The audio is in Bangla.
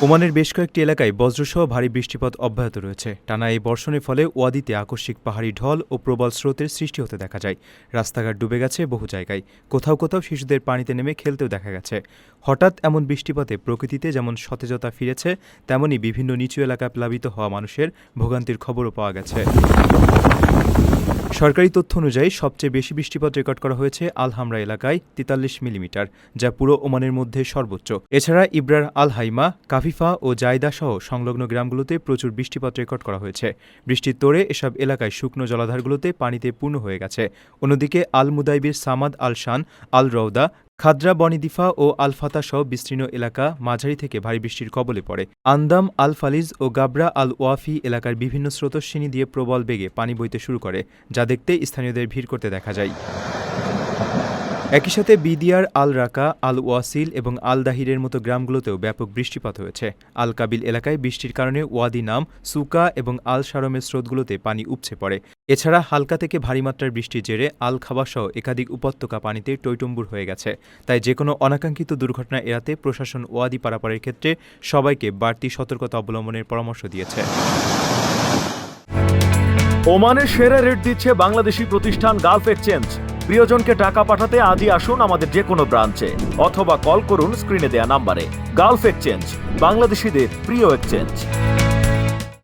ওমানের বেশ কয়েকটি এলাকায় বজ্রসহ ভারী বৃষ্টিপাত অব্যাহত রয়েছে। টানা এই বর্ষণের ফলে ওয়াদিতে আকস্মিক পাহাড়ি ঢল ও প্রবল স্রোতের সৃষ্টি হতে দেখা যায়। রাস্তাঘাট ডুবে গেছে বহু জায়গায়, কোথাও কোথাও শিশুদের পানিতে নেমে খেলতেও দেখা গেছে। হঠাৎ এমন বৃষ্টিপাতে প্রকৃতিতে যেমন সতেজতা ফিরেছে, তেমনি বিভিন্ন নিচু এলাকায় প্লাবিত হওয়া মানুষের ভোগান্তির খবরও পাওয়া গেছে। সরকারি তথ্য অনুযায়ী সবচেয়ে বেশি বৃষ্টিপাত রেকর্ড করা হয়েছে আল হামরা এলাকায় ৪৩ মিলিমিটার, যা পুরো ওমানের মধ্যে সর্বোচ্চ। এছাড়া ইব্রার আল হাইমা, কাফিফা ও জায়দা সহ সংলগ্ন গ্রামগুলোতে প্রচুর বৃষ্টিপাত রেকর্ড করা হয়েছে। বৃষ্টির তোড়ে এসব এলাকায় শুকনো জলাধারগুলোতে পানিতে পূর্ণ হয়ে গেছে। অন্যদিকে আল মুদাইবির সামাদ আল শান, আল রওদা, খাদ্রা বনিদিফা ও আল ফাতা সহ বিস্তীর্ণ এলাকা মাঝারি থেকে ভারী বৃষ্টির কবলে পড়ে। আন্দাম, আল ফালিজ ও গাবরা আল ওয়াফি এলাকার বিভিন্ন স্রোতস্বিনী দিয়ে প্রবল বেগে পানি বইতে শুরু করে, যা দেখতে স্থানীয়দের ভিড় করতে দেখা যায়। একই সাথে বিদিয়ার, আল রাকা, আল ওয়াসিল এবং আল দাহিরের মতো গ্রামগুলোতেও ব্যাপক বৃষ্টিপাত হয়েছে। আল কাবিল এলাকায় বৃষ্টির কারণে ওয়াদি নাম, সুকা এবং আল শারমের স্রোতগুলোতে পানি উপচে পড়ে। এছাড়া হালকা থেকে ভারী মাত্রার বৃষ্টির জেরে আল খাবার সহ একাধিক উপত্যকা পানিতে টইটম্বুর হয়ে গেছে। তাই যেকোনো অনাকাঙ্ক্ষিত দুর্ঘটনা এড়াতে প্রশাসন ওয়াদি পারাপারের ক্ষেত্রে সবাইকে বাড়তি সতর্কতা অবলম্বনের পরামর্শ দিয়েছে। ওমানের সেরা রেট দিচ্ছে বাংলাদেশি প্রতিষ্ঠান গালফ এক্সচেঞ্জ। প্রিয়জনকে টাকা পাঠাতে আজই আসুন আমাদের যে কোনো ব্রাঞ্চে অথবা কল করুন স্ক্রিনে দেয়া নাম্বারে। গালফ এক্সচেঞ্জ, বাংলাদেশিদের প্রিয় এক্সচেঞ্জ।